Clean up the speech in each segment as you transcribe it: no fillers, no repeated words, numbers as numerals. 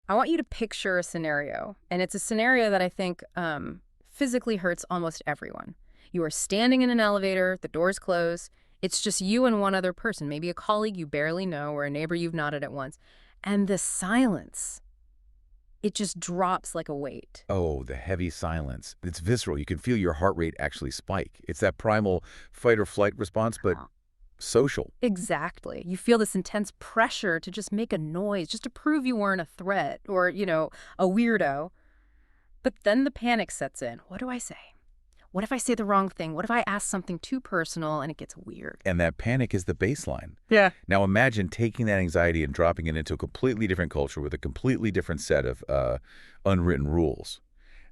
I want you to picture a scenario, and it's a scenario that I think physically hurts almost everyone. You are standing in an elevator, the doors close, it's just you and one other person, maybe a colleague you barely know or a neighbor you've nodded at once, and the silence, it just drops like a weight. Oh, the heavy silence. It's visceral. You can feel your heart rate actually spike. It's that primal fight or flight response, but social. Exactly. You feel this intense pressure to just make a noise, just to prove you weren't a threat or, a weirdo. But then the panic sets in. What do I say? What if I say the wrong thing? What if I ask something too personal and it gets weird? And that panic is the baseline. Yeah. Now imagine taking that anxiety and dropping it into a completely different culture with a completely different set of unwritten rules.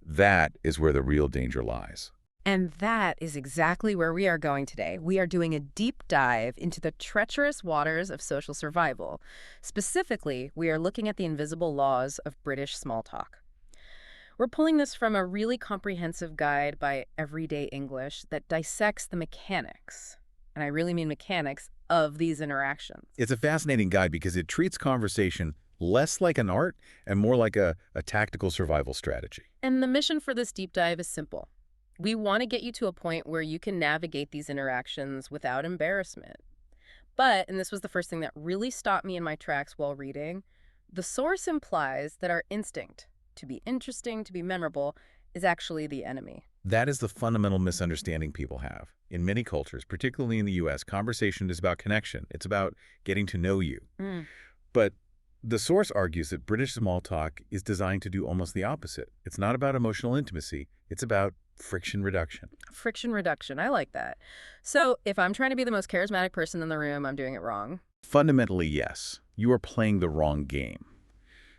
That is where the real danger lies. And that is exactly where we are going today. We are doing a deep dive into the treacherous waters of social survival. Specifically, we are looking at the invisible laws of British small talk. We're pulling this from a really comprehensive guide by Everyday English that dissects the mechanics, and I really mean mechanics, of these interactions. It's a fascinating guide because it treats conversation less like an art and more like a tactical survival strategy. And the mission for this deep dive is simple. We want to get you to a point where you can navigate these interactions without embarrassment. But, and this was the first thing that really stopped me in my tracks while reading, the source implies that our instinct to be interesting, to be memorable, is actually the enemy. That is the fundamental misunderstanding people have. In many cultures, particularly in the U.S., conversation is about connection. It's about getting to know you. But the source argues that British small talk is designed to do almost the opposite. It's not about emotional intimacy. It's about friction reduction. Friction reduction. I like that. So if I'm trying to be the most charismatic person in the room, I'm doing it wrong. Fundamentally, yes. You are playing the wrong game.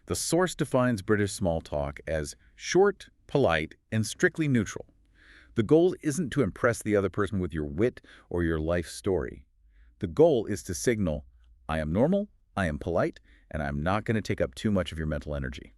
The source defines British small talk as short, polite, and strictly neutral. The goal isn't to impress the other person with your wit or your life story. The goal is to signal, I am normal, I am polite, and I'm not going to take up too much of your mental energy.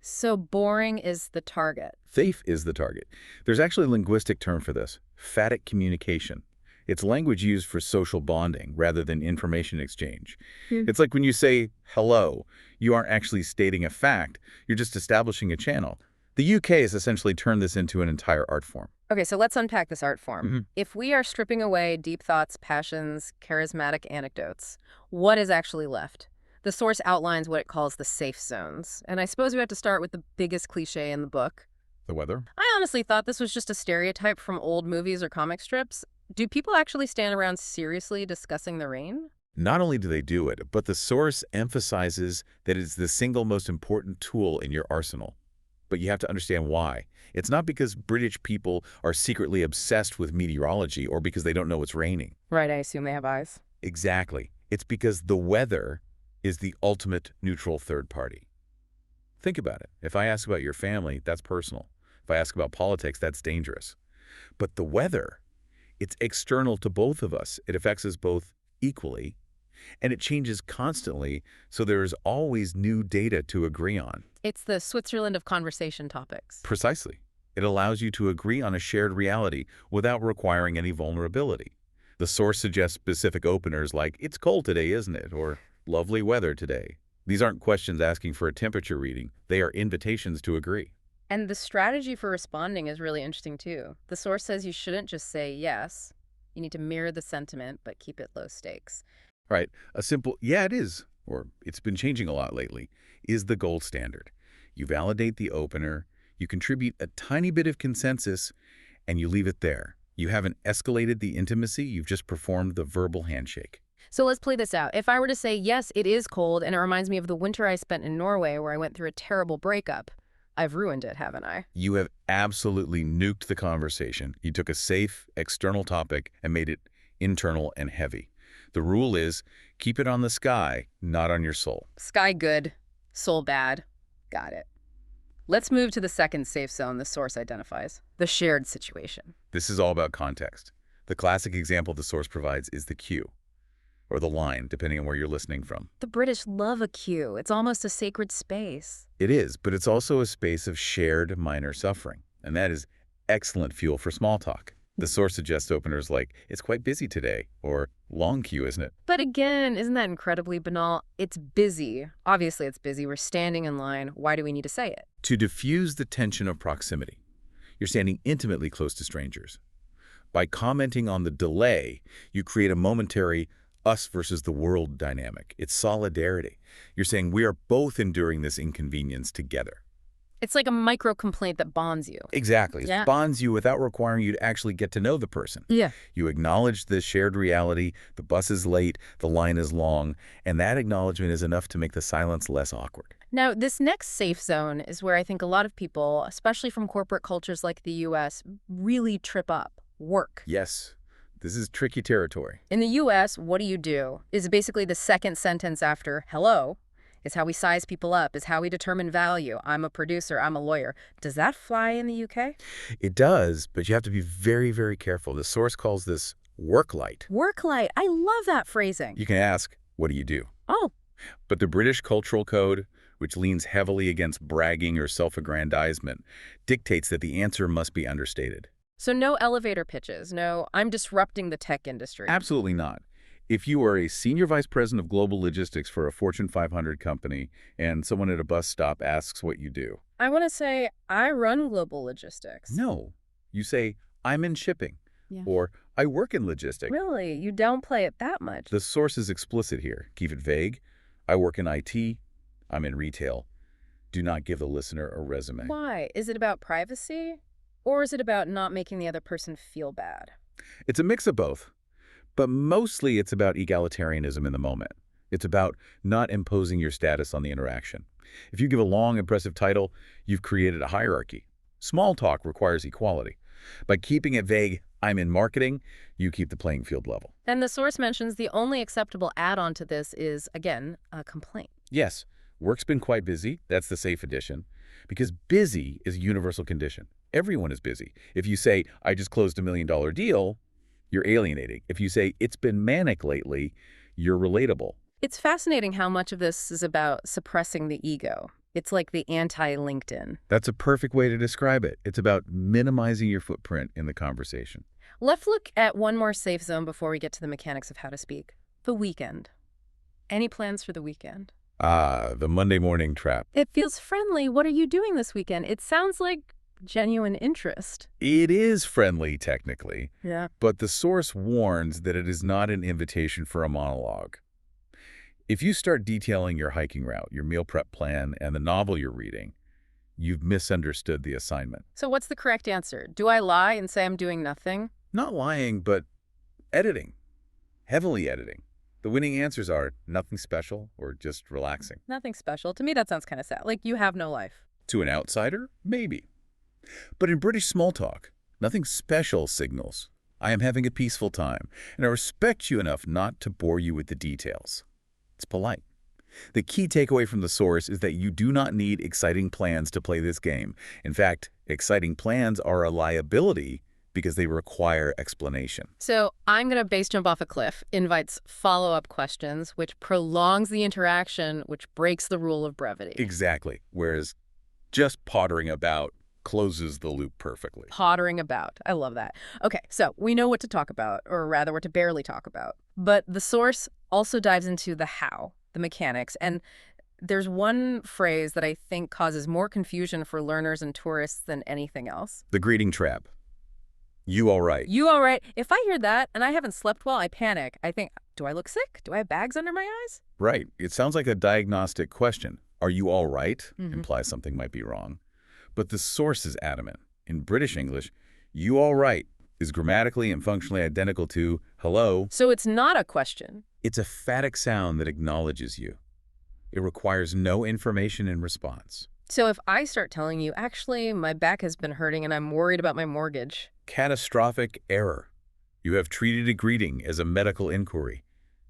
So boring is the target. Safe is the target. There's actually a linguistic term for this, phatic communication. It's language used for social bonding rather than information exchange. It's like when you say hello, you aren't actually stating a fact, you're just establishing a channel. The UK has essentially turned this into an entire art form. Okay, so let's unpack this art form. If we are stripping away deep thoughts, passions, charismatic anecdotes, what is actually left? The source outlines what it calls the safe zones. And I suppose we have to start with the biggest cliche in the book. The weather? I honestly thought this was just a stereotype from old movies or comic strips. Do people actually stand around seriously discussing the rain? Not only do they do it, but the source emphasizes that it's the single most important tool in your arsenal. But you have to understand why. It's not because British people are secretly obsessed with meteorology or because they don't know it's raining. Right, I assume they have eyes. Exactly. It's because the weather is the ultimate neutral third party. Think about it. If I ask about your family, that's personal. If I ask about politics, that's dangerous. But the weather, it's external to both of us. It affects us both equally, and it changes constantly, so there is always new data to agree on. It's the Switzerland of conversation topics. Precisely. It allows you to agree on a shared reality without requiring any vulnerability. The source suggests specific openers like, it's cold today, isn't it? Or lovely weather today. These aren't questions asking for a temperature reading. They are invitations to agree. And the strategy for responding is really interesting, too. The source says you shouldn't just say yes. You need to mirror the sentiment, but keep it low stakes. Right. A simple, yeah, it is, or it's been changing a lot lately, is the gold standard. You validate the opener, you contribute a tiny bit of consensus, and you leave it there. You haven't escalated the intimacy, you've just performed the verbal handshake. So let's play this out. If I were to say, yes, it is cold, and it reminds me of the winter I spent in Norway where I went through a terrible breakup, I've ruined it, haven't I? You have absolutely nuked the conversation. You took a safe, external topic and made it internal and heavy. The rule is, keep it on the sky, not on your soul. Sky good, soul bad. Got it. Let's move to the second safe zone the source identifies, the shared situation. This is all about context. The classic example the source provides is the cue, or the line, depending on where you're listening from. The British love a cue. It's almost a sacred space. It is, but it's also a space of shared minor suffering, and that is excellent fuel for small talk. The source suggests openers like, it's quite busy today, or long queue, isn't it? But again, isn't that incredibly banal? It's busy. Obviously it's busy. We're standing in line. Why do we need to say it? To diffuse the tension of proximity. You're standing intimately close to strangers. By commenting on the delay, you create a momentary us versus the world dynamic. It's solidarity. You're saying we are both enduring this inconvenience together. It's like a micro complaint that bonds you. Exactly. It Yeah. bonds you without requiring you to actually get to know the person. Yeah. You acknowledge the shared reality, the bus is late, the line is long, and that acknowledgement is enough to make the silence less awkward. Now, this next safe zone is where I think a lot of people, especially from corporate cultures like the US, really trip up. Work. Yes, this is tricky territory. In the US, what do you do? Is basically the second sentence after hello. Is how we size people up, is how we determine value. I'm a producer, I'm a lawyer. Does that fly in the UK? It does, but you have to be very, very careful. The source calls this work light. Work light. I love that phrasing. You can ask, what do you do? Oh, But the British Cultural Code, which leans heavily against bragging or self-aggrandizement, dictates that the answer must be understated. so no elevator pitches. No, I'm disrupting the tech industry. Absolutely not. If you are a senior vice president of global logistics for a Fortune 500 company and someone at a bus stop asks what you do, I want to say I run global logistics. no. You say, I'm in shipping, Yeah. or I work in logistics. Really? You downplay it that much? The source is explicit here. Keep it vague. I work in IT. I'm in retail. Do not give the listener a resume. Why? Is it about privacy? Or is it about not making the other person feel bad? It's a mix of both. But mostly it's about egalitarianism in the moment. It's about not imposing your status on the interaction. If you give a long, impressive title, you've created a hierarchy. Small talk requires equality. By keeping it vague, I'm in marketing, you keep the playing field level. And the source mentions the only acceptable add-on to this is, again, a complaint. Yes, work's been quite busy. That's the safe addition. Because busy is a universal condition. Everyone is busy. If you say, I just closed $1 million deal, you're alienating. If you say, it's been manic lately, you're relatable. It's fascinating how much of this is about suppressing the ego. It's like the anti-LinkedIn. That's a perfect way to describe it. It's about minimizing your footprint in the conversation. Let's look at one more safe zone before we get to the mechanics of how to speak. The weekend. Any plans for the weekend? Ah, the Monday morning trap. It feels friendly. What are you doing this weekend? It sounds like genuine interest. It is friendly, technically, Yeah. but the source warns that it is not an invitation for a monologue. If you start detailing your hiking route, your meal prep plan, and the novel you're reading, you've misunderstood the assignment. So what's the correct answer? Do I lie and say I'm doing nothing? Not lying, but editing. Heavily editing. The winning answers are nothing special or just relaxing. Nothing special. To me, that sounds kind of sad. Like you have no life. To an outsider, maybe. But in British small talk, nothing special signals, I am having a peaceful time, and I respect you enough not to bore you with the details. It's polite. The key takeaway from the source is that you do not need exciting plans to play this game. In fact, exciting plans are a liability because they require explanation. So I'm going to base jump off a cliff, invites follow-up questions, which prolongs the interaction, which breaks the rule of brevity. Exactly. Whereas just pottering about closes the loop perfectly. Pottering about. I love that. Okay, so we know what to talk about, or rather what to barely talk about. But the source also dives into the how, the mechanics. And there's one phrase that I think causes more confusion for learners and tourists than anything else. The greeting trap. You all right? You all right? If I hear that and I haven't slept well, I panic. I think, do I look sick? Do I have bags under my eyes? Right. It sounds like a diagnostic question. Are you all right? Mhm. Implies something might be wrong. But the source is adamant. In British English, you all right is grammatically and functionally identical to hello. So it's not a question. It's a phatic sound that acknowledges you. It requires no information in response. So if I start telling you, actually, my back has been hurting and I'm worried about my mortgage. Catastrophic error. You have treated a greeting as a medical inquiry.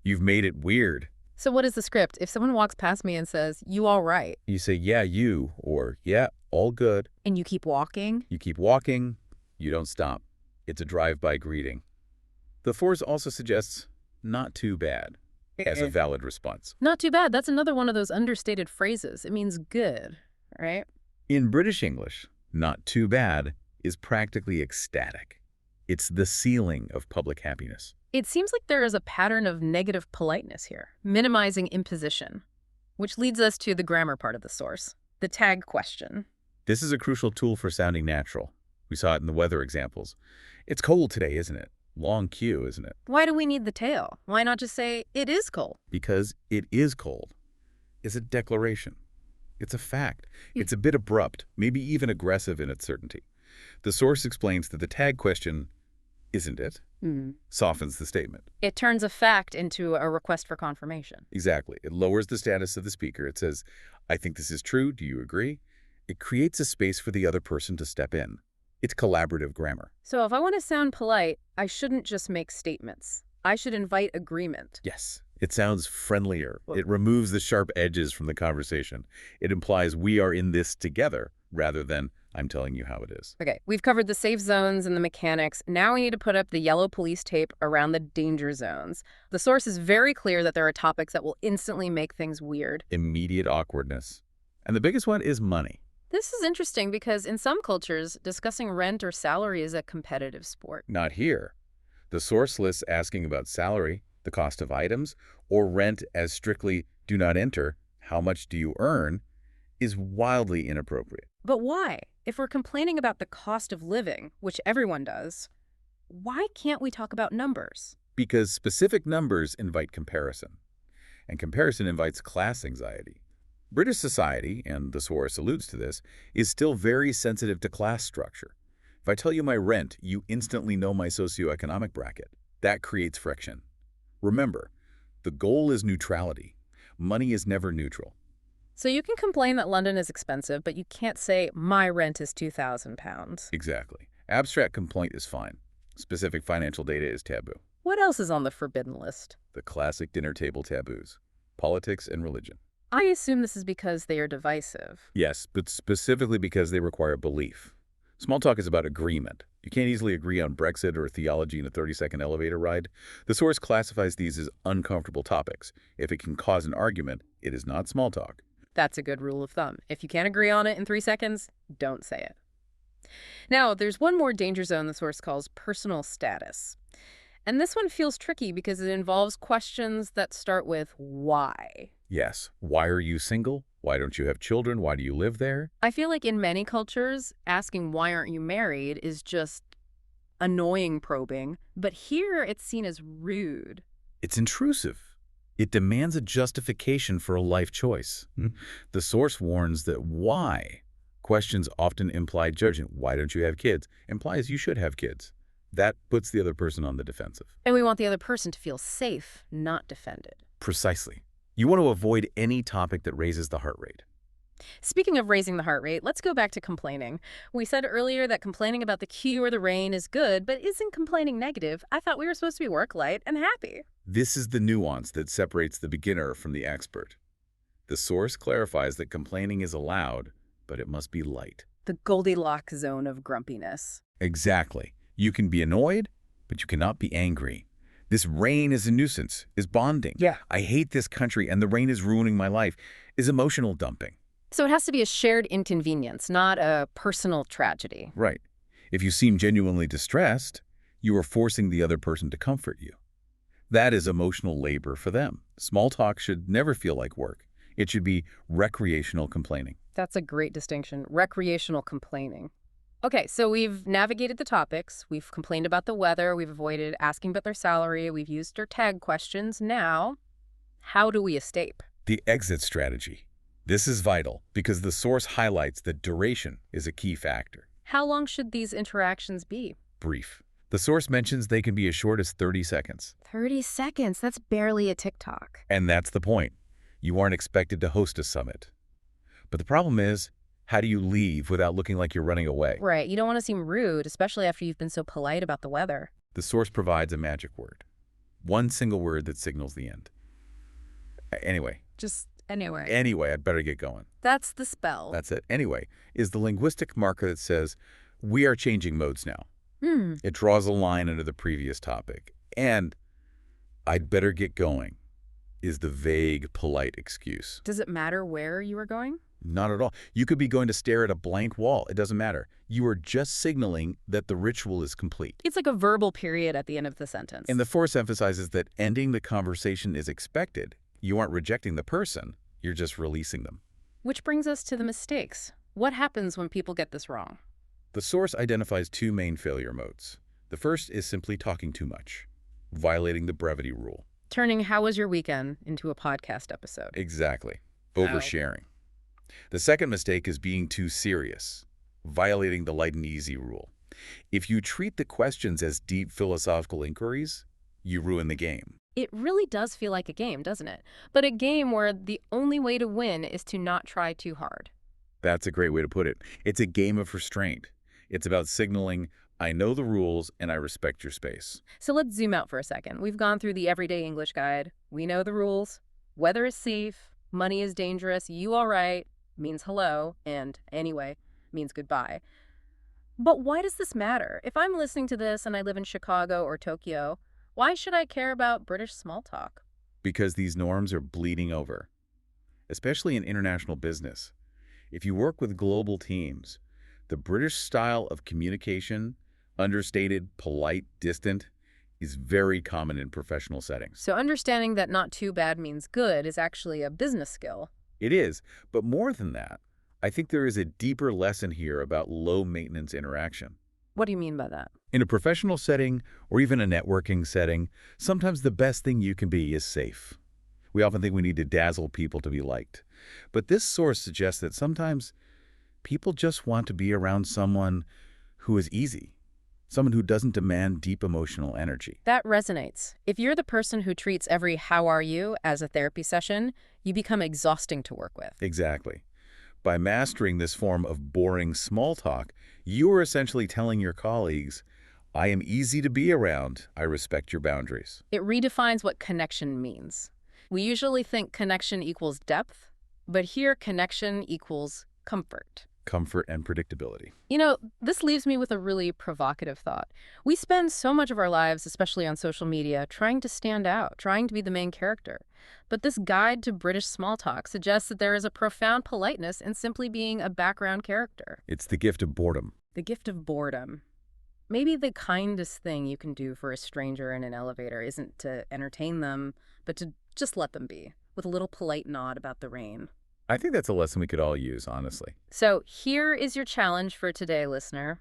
You've made it weird. So what is the script? If someone walks past me and says, you all right, You say, yeah, you, or yeah, all good. and you keep walking? You keep walking, you don't stop. It's a drive-by greeting. The force also suggests not too bad as a valid response. Not too bad. That's another one of those understated phrases. It means good, right? In British English, not too bad is practically ecstatic. It's the ceiling of public happiness. It seems like there is a pattern of negative politeness here, minimizing imposition, which leads us to the grammar part of the source, the tag question. This is a crucial tool for sounding natural. We saw it in the weather examples. It's cold today, isn't it? Long cue, isn't it? Why do we need the tail? Why not just say, it is cold? Because it is cold. It's a declaration. It's a fact. It's a bit abrupt, maybe even aggressive in its certainty. The source explains that the tag question, isn't it, softens the statement. It turns a fact into a request for confirmation. Exactly. It lowers the status of the speaker. It says, I think this is true. Do you agree? It creates a space for the other person to step in. It's collaborative grammar. So if I want to sound polite, I shouldn't just make statements. I should invite agreement. Yes. It sounds friendlier. It removes the sharp edges from the conversation. It implies we are in this together rather than I'm telling you how it is. Okay, we've covered the safe zones and the mechanics. Now we need to put up the yellow police tape around the danger zones. The source is very clear that there are topics that will instantly make things weird. Immediate awkwardness. And the biggest one is money. This is interesting because in some cultures, discussing rent or salary is a competitive sport. Not here. The source lists asking about salary, the cost of items, or rent as strictly do not enter, how much do you earn, is wildly inappropriate. But why? If we're complaining about the cost of living, which everyone does, why can't we talk about numbers? Because specific numbers invite comparison, and comparison invites class anxiety. British society, and the source alludes to this, is still very sensitive to class structure. If I tell you my rent, you instantly know my socioeconomic bracket. That creates friction. Remember, the goal is neutrality. Money is never neutral. So you can complain that London is expensive, but you can't say, my rent is £2,000. Exactly. Abstract complaint is fine. Specific financial data is taboo. What else is on the forbidden list? The classic dinner table taboos. Politics and religion. I assume this is because they are divisive. Yes, but specifically because they require belief. Small talk is about agreement. You can't easily agree on Brexit or theology in a 30-second elevator ride. The source classifies these as uncomfortable topics. If it can cause an argument, it is not small talk. That's a good rule of thumb. If you can't agree on it in 3 seconds, don't say it. Now, there's one more danger zone the source calls personal status. And this one feels tricky because it involves questions that start with why. Yes. Why are you single? Why don't you have children? Why do you live there? I feel like in many cultures, asking why aren't you married is just annoying probing, but here it's seen as rude. It's intrusive. It demands a justification for a life choice. The source warns that why questions often imply judgment. Why don't you have kids? Implies you should have kids. That puts the other person on the defensive. And we want the other person to feel safe, not defended. Precisely. You want to avoid any topic that raises the heart rate. Speaking of raising the heart rate, let's go back to complaining. We said earlier that complaining about the queue or the rain is good, but isn't complaining negative? I thought we were supposed to be work light and happy. This is the nuance that separates the beginner from the expert. The source clarifies that complaining is allowed, but it must be light. The Goldilocks zone of grumpiness. Exactly. You can be annoyed, but you cannot be angry. This rain is a nuisance, is bonding. Yeah. I hate this country and the rain is ruining my life, is emotional dumping. So it has to be a shared inconvenience, not a personal tragedy. Right. If you seem genuinely distressed, you are forcing the other person to comfort you. That is emotional labor for them. Small talk should never feel like work. It should be recreational complaining. That's a great distinction. Recreational complaining. Okay, so we've navigated the topics. We've complained about the weather. We've avoided asking about their salary. We've used our tag questions. Now, how do we escape? The exit strategy. This is vital because the source highlights that duration is a key factor. How long should these interactions be? Brief. The source mentions they can be as short as 30 seconds. 30 seconds? That's barely a TikTok. And that's the point. You aren't expected to host a summit. But the problem is, how do you leave without looking like you're running away? Right. You don't want to seem rude, especially after you've been so polite about the weather. The source provides a magic word. One single word that signals the end. Anyway. Just anyway. Anyway, I'd better get going. That's the spell. That's it. Anyway is the linguistic marker that says, we are changing modes now. It draws a line under the previous topic. And I'd better get going is the vague, polite excuse. Does it matter where you are going? Not at all. You could be going to stare at a blank wall. It doesn't matter. You are just signaling that the ritual is complete. It's like a verbal period at the end of the sentence. And the force emphasizes that ending the conversation is expected. You aren't rejecting the person. You're just releasing them. Which brings us to the mistakes. What happens when people get this wrong? The source identifies two main failure modes. The first is simply talking too much, violating the brevity rule. Turning "How was your weekend?" into a podcast episode. Exactly. Wow. Oversharing. The second mistake is being too serious, violating the light and easy rule. If you treat the questions as deep philosophical inquiries, you ruin the game. It really does feel like a game, doesn't it? But a game where the only way to win is to not try too hard. That's a great way to put it. It's a game of restraint. It's about signaling, I know the rules and I respect your space. So let's zoom out for a second. We've gone through the Everyday English Guide. We know the rules. Weather is safe. Money is dangerous. You all right means hello, and anyway means goodbye. But why does this matter? If I'm listening to this and I live in Chicago or Tokyo, why should I care about British small talk? Because these norms are bleeding over, especially in international business. If you work with global teams, the British style of communication, understated, polite, distant, is very common in professional settings. So understanding that not too bad means good is actually a business skill. It is, but more than that, I think there is a deeper lesson here about low-maintenance interaction. What do you mean by that? In a professional setting, or even a networking setting, sometimes the best thing you can be is safe. We often think we need to dazzle people to be liked. But this source suggests that sometimes people just want to be around someone who is easy, someone who doesn't demand deep emotional energy. That resonates. If you're the person who treats every "how are you" as a therapy session, you become exhausting to work with. Exactly. By mastering this form of boring small talk, you are essentially telling your colleagues, I am easy to be around. I respect your boundaries. It redefines what connection means. We usually think connection equals depth, but here connection equals comfort. Comfort and predictability. You know, this leaves me with a really provocative thought. We spend so much of our lives, especially on social media, trying to stand out, trying to be the main character. But this guide to British small talk suggests that there is a profound politeness in simply being a background character. It's the gift of boredom. The gift of boredom. Maybe the kindest thing you can do for a stranger in an elevator isn't to entertain them, but to just let them be, with a little polite nod about the rain. I think that's a lesson we could all use, honestly. So here is your challenge for today, listener.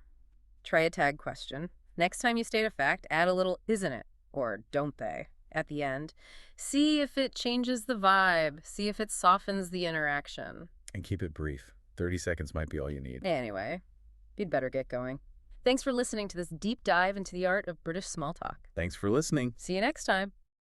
Try a tag question. Next time you state a fact, add a little "isn't it?" or "don't they?" at the end. See if it changes the vibe. See if it softens the interaction. And keep it brief. 30 seconds might be all you need. Anyway, you'd better get going. Thanks for listening to this deep dive into the art of British small talk. Thanks for listening. See you next time.